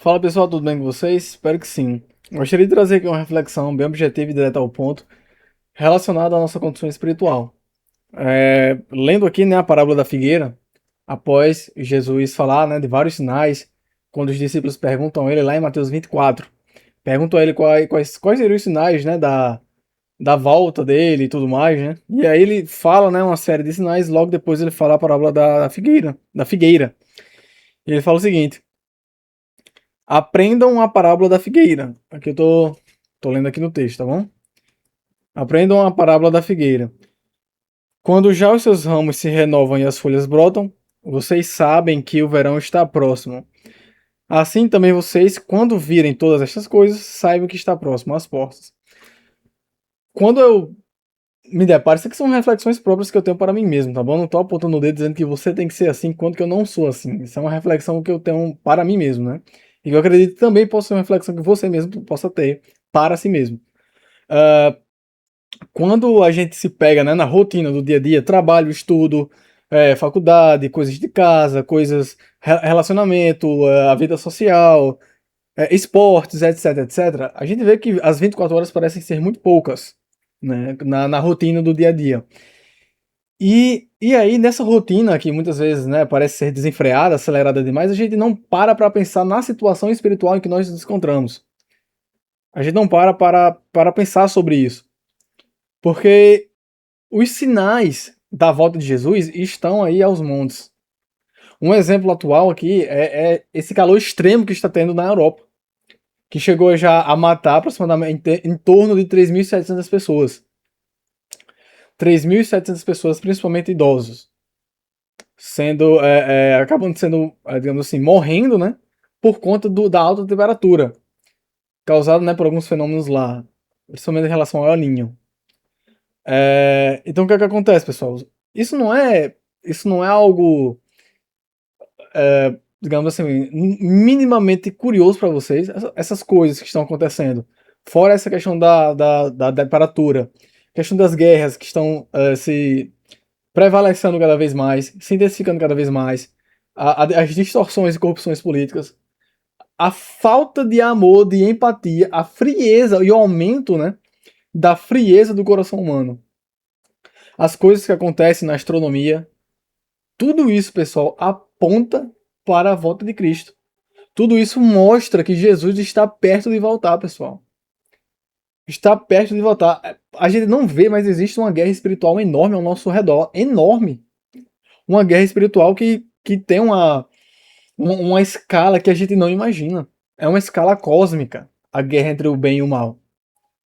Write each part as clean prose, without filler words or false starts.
Fala pessoal, tudo bem com vocês? Espero que sim. Gostaria de trazer aqui uma reflexão bem objetiva e direta ao ponto, relacionada à nossa condição espiritual. Lendo aqui, né, a parábola da figueira, após Jesus falar, né, de vários sinais, quando os discípulos perguntam a ele lá em Mateus 24, perguntam a ele quais seriam os sinais, né, da volta dele e tudo mais, né? E aí ele fala, né, uma série de sinais, logo depois ele fala a parábola da figueira. E ele fala o seguinte: aprendam a parábola da figueira. Aqui eu tô lendo aqui no texto, tá bom? Aprendam a parábola da figueira. Quando já os seus ramos se renovam e as folhas brotam, vocês sabem que o verão está próximo. Assim também vocês, quando virem todas estas coisas, saibam que está próximo às portas. Quando eu me deparo, isso aqui são reflexões próprias que eu tenho para mim mesmo, tá bom? Não tô apontando o dedo dizendo que você tem que ser assim, quanto que eu não sou assim. Isso é uma reflexão que eu tenho para mim mesmo, né? E eu acredito que também possa ser uma reflexão que você mesmo possa ter para si mesmo. Quando a gente se pega, né, na rotina do dia a dia, trabalho, estudo, faculdade, coisas de casa, coisas, relacionamento, a vida social, esportes, etc, etc, a gente vê que as 24 horas parecem ser muito poucas, né, na rotina do dia a dia. E aí, nessa rotina que muitas vezes, né, parece ser desenfreada, acelerada demais, a gente não para pensar na situação espiritual em que nós nos encontramos. A gente não para pensar sobre isso. Porque os sinais da volta de Jesus estão aí aos montes. Um exemplo atual aqui é esse calor extremo que está tendo na Europa, que chegou já a matar aproximadamente em torno de 3.700 pessoas. 3.700 pessoas, principalmente idosos, acabando sendo, digamos assim, morrendo, né, por conta da alta temperatura, causada, né, por alguns fenômenos lá, principalmente em relação ao El Niño. Então o que é que acontece, pessoal? Isso não é, isso não é algo, digamos assim, minimamente curioso para vocês, essas coisas que estão acontecendo. Fora essa questão da temperatura, questão das guerras que estão se prevalecendo cada vez mais, se intensificando cada vez mais, as distorções e corrupções políticas, a falta de amor, de empatia, a frieza e o aumento, né, da frieza do coração humano. As coisas que acontecem na astronomia, tudo isso, pessoal, aponta para a volta de Cristo. Tudo isso mostra que Jesus está perto de voltar, pessoal. Está perto de voltar. A gente não vê, mas existe uma guerra espiritual enorme ao nosso redor. Enorme. Uma guerra espiritual que tem uma escala que a gente não imagina. É uma escala cósmica. A guerra entre o bem e o mal.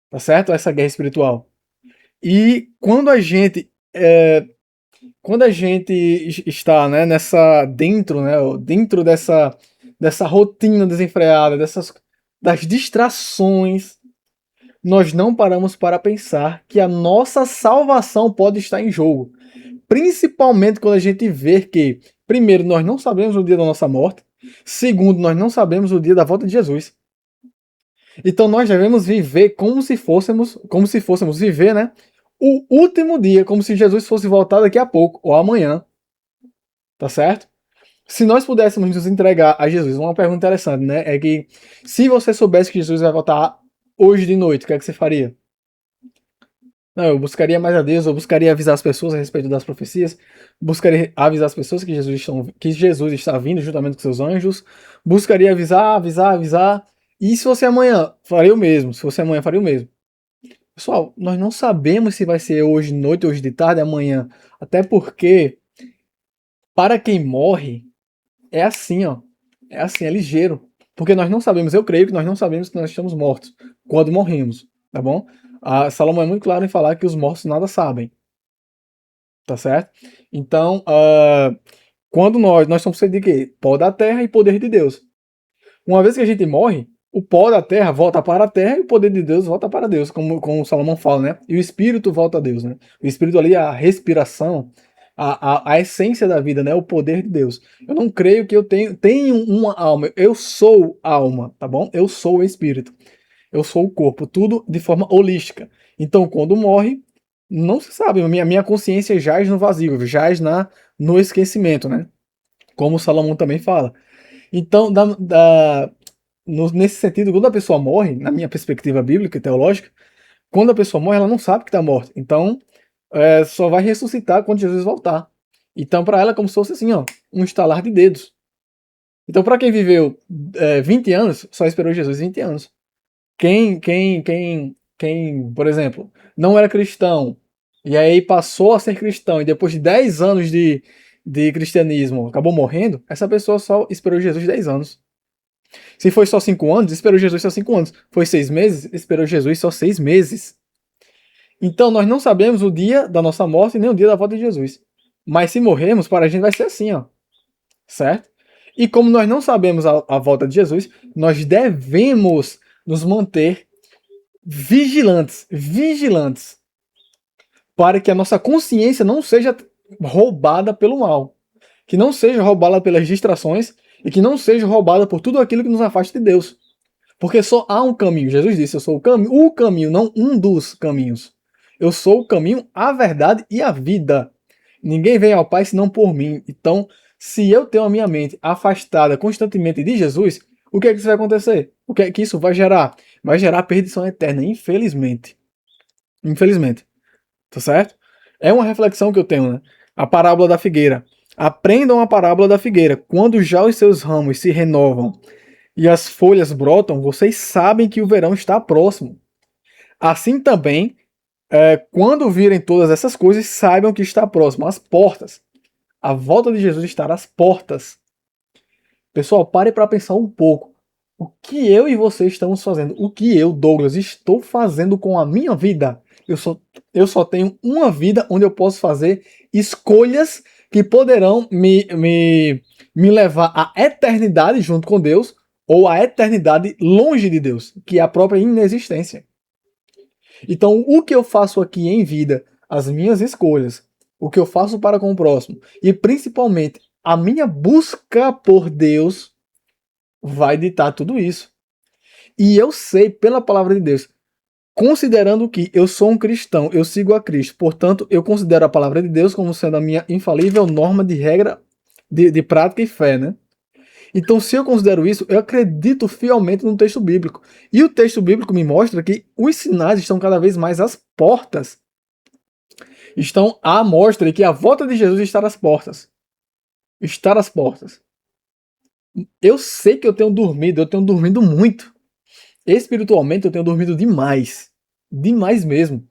Tá certo? Essa guerra espiritual. E quando a gente está, né, dentro dessa rotina desenfreada, das distrações, nós não paramos para pensar que a nossa salvação pode estar em jogo. Principalmente quando a gente vê que, primeiro, nós não sabemos o dia da nossa morte, segundo, nós não sabemos o dia da volta de Jesus. Então nós devemos viver como se fôssemos viver, né, o último dia, como se Jesus fosse voltar daqui a pouco ou amanhã, tá certo? Se nós pudéssemos nos entregar a Jesus, uma pergunta interessante, né? É que se você soubesse que Jesus vai voltar hoje de noite, o que é que você faria? Não, eu buscaria mais a Deus, eu buscaria avisar as pessoas a respeito das profecias, buscaria avisar as pessoas que Jesus está vindo juntamente com seus anjos, buscaria avisar. E se fosse amanhã, faria o mesmo. Se fosse amanhã, faria o mesmo. Pessoal, nós não sabemos se vai ser hoje de noite, hoje de tarde, amanhã. Até porque, para quem morre, é assim, ó. É assim, é ligeiro. Porque nós não sabemos, eu creio que nós não sabemos que nós estamos mortos quando morremos, tá bom? Salomão é muito claro em falar que os mortos nada sabem, tá certo? Então, quando nós somos feitos de quê? Pó da terra e poder de Deus. Uma vez que a gente morre, o pó da terra volta para a terra e o poder de Deus volta para Deus, como o Salomão fala, né? E o espírito volta a Deus, né? O espírito ali é a respiração, a essência da vida, né? O poder de Deus. Eu não creio que eu tenho uma alma. Eu sou alma, tá bom? Eu sou o espírito. Eu sou o corpo. Tudo de forma holística. Então, quando morre, não se sabe. Minha consciência jaz no vazio, jaz no esquecimento, né? Como o Salomão também fala. Então, nesse sentido, quando a pessoa morre, na minha perspectiva bíblica e teológica, quando a pessoa morre, ela não sabe que está morta. Então, só vai ressuscitar quando Jesus voltar. Então, para ela é como se fosse assim, ó, um estalar de dedos. Então, para quem viveu 20 anos, só esperou Jesus 20 anos. Quem, por exemplo, não era cristão, e aí passou a ser cristão, e depois de 10 anos de cristianismo acabou morrendo, essa pessoa só esperou Jesus 10 anos. Se foi só 5 anos, esperou Jesus só 5 anos. Foi 6 meses, esperou Jesus só 6 meses. Então nós não sabemos o dia da nossa morte nem o dia da volta de Jesus. Mas se morrermos, para a gente vai ser assim, ó. Certo? E como nós não sabemos a volta de Jesus, nós devemos nos manter vigilantes, para que a nossa consciência não seja roubada pelo mal, que não seja roubada pelas distrações e que não seja roubada por tudo aquilo que nos afasta de Deus. Porque só há um caminho. Jesus disse: eu sou o caminho, não um dos caminhos. Eu sou o caminho, a verdade e a vida. Ninguém vem ao Pai senão por mim. Então, se eu tenho a minha mente afastada constantemente de Jesus, o que é que isso vai acontecer? O que é que isso vai gerar? Vai gerar perdição eterna, infelizmente. Infelizmente. Tá certo? É uma reflexão que eu tenho, né? A parábola da figueira. Aprendam a parábola da figueira. Quando já os seus ramos se renovam e as folhas brotam, vocês sabem que o verão está próximo. Assim também, quando virem todas essas coisas, saibam que está próximo. As portas. A volta de Jesus está às portas. Pessoal, pare para pensar um pouco. O que eu e você estamos fazendo? O que eu, Douglas, estou fazendo com a minha vida? Eu só tenho uma vida onde eu posso fazer escolhas que poderão me levar à eternidade junto com Deus ou à eternidade longe de Deus, que é a própria inexistência. Então, o que eu faço aqui em vida, as minhas escolhas, o que eu faço para com o próximo e principalmente a minha busca por Deus vai ditar tudo isso. E eu sei pela palavra de Deus, considerando que eu sou um cristão, eu sigo a Cristo, portanto, eu considero a palavra de Deus como sendo a minha infalível norma de regra de prática e fé, né? Então, se eu considero isso, eu acredito fielmente no texto bíblico. E o texto bíblico me mostra que os sinais estão cada vez mais às portas. Estão à mostra de que a volta de Jesus está às portas. Está às portas. Eu sei que eu tenho dormido muito. Espiritualmente, eu tenho dormido demais. Demais mesmo.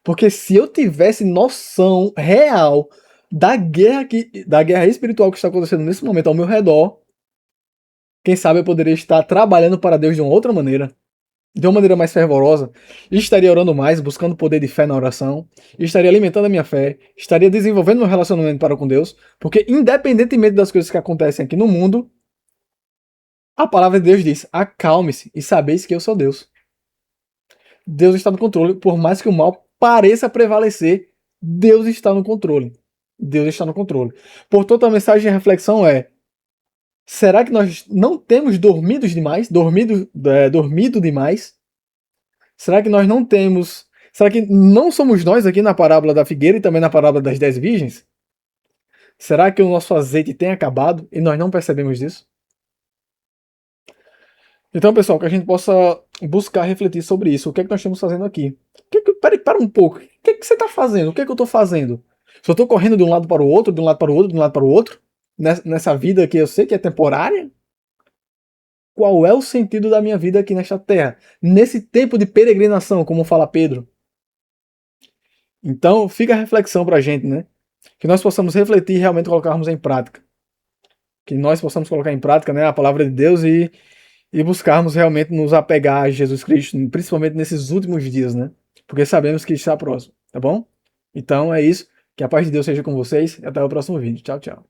Porque se eu tivesse noção real da guerra espiritual que está acontecendo nesse momento ao meu redor, quem sabe eu poderia estar trabalhando para Deus de uma outra maneira, de uma maneira mais fervorosa, estaria orando mais, buscando poder de fé na oração, estaria alimentando a minha fé, estaria desenvolvendo meu relacionamento para com Deus, porque independentemente das coisas que acontecem aqui no mundo, a palavra de Deus diz: acalme-se e sabeis que eu sou Deus. Deus está no controle, por mais que o mal pareça prevalecer, Deus está no controle. Deus está no controle. Portanto, a mensagem de reflexão é: será que nós não temos dormido demais? Dormido demais? Será que nós não temos... Será que não somos nós aqui na parábola da figueira e também na parábola das 10 virgens? Será que o nosso azeite tem acabado e nós não percebemos disso? Então, pessoal, que a gente possa buscar refletir sobre isso. O que é que nós estamos fazendo aqui? Para um pouco. O que é que você está fazendo? O que é que eu estou fazendo? Se eu estou correndo de um lado para o outro, de um lado para o outro, de um lado para o outro, nessa vida que eu sei que é temporária? Qual é o sentido da minha vida aqui nesta terra? Nesse tempo de peregrinação, como fala Pedro. Então, fica a reflexão para a gente, né? Que nós possamos refletir e realmente colocarmos em prática. Que nós possamos colocar em prática, né, a palavra de Deus e buscarmos realmente nos apegar a Jesus Cristo, principalmente nesses últimos dias, né? Porque sabemos que está próximo, tá bom? Então é isso. Que a paz de Deus seja com vocês e até o próximo vídeo. Tchau, tchau.